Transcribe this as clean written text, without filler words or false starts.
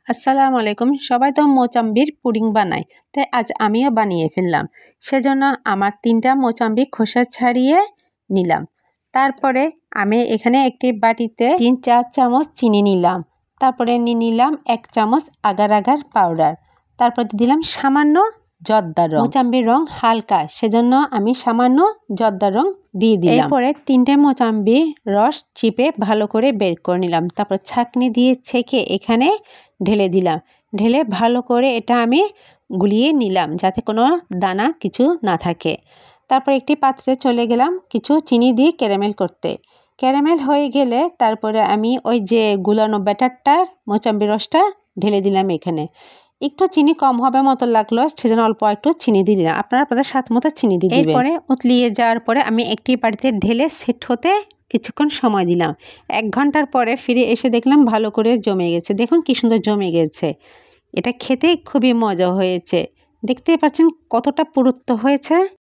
আসসালামু আলাইকুম। সবাই তো মোচাম্বির পুডিং বানায়, তাই আজ আমিও বানিয়ে ফেললাম। সেজন্য আমার 3টা মোচাম্বি খোসা ছাড়িয়ে নিলাম। তারপরে আমি এখানে একটি বাটিতে 3-4 চামচ চিনি নিলাম। তারপরে নিয়ে নিলাম 1 চামচ আগার আগার পাউডার। তারপর দিলাম সামান্য জর্দার রং। মোচাম্বির রং হালকা, সেজন্য আমি সামান্য জর্দার রং দিয়ে দিলাম। এরপরে 3টে মোচাম্বির রস চিপে ভালো করে বের করে নিলাম। তারপর ছাঁকনি দিয়ে ছেঁকে এখানে ঢেলে দিলাম। ঢেলে ভালো করে এটা আমি গুলিয়ে নিলাম, যাতে কোনো দানা কিছু না থাকে। তারপর একটি পাত্রে চলে গেলাম কিছু চিনি দিয়ে ক্যারামেল করতে। ক্যারামেল হয়ে গেলে তারপরে আমি ওই যে গুলানো ব্যাটারটা মোচাম্বি রসটা ঢেলে দিলাম এখানে। একটু চিনি কম হবে মতো লাগলো, সেজন্য অল্প একটু চিনি দিয়ে দিলাম। আপনারা আপনাদের স্বাদ মতো চিনি দিয়ে দিবেন। এরপরে উতলিয়ে যাওয়ার পরে আমি একটি বাটিতে ঢেলে সেট হতে কিছুক্ষণ সময় দিলাম। 1 ঘন্টার পরে ফিরে এসে দেখলাম ভালো করে জমে গেছে। দেখুন কি সুন্দর জমে গেছে। এটা খেতে খুবই মজা হয়েছে। দেখতেই পাচ্ছেন কতটা পুরুত্ব হয়েছে।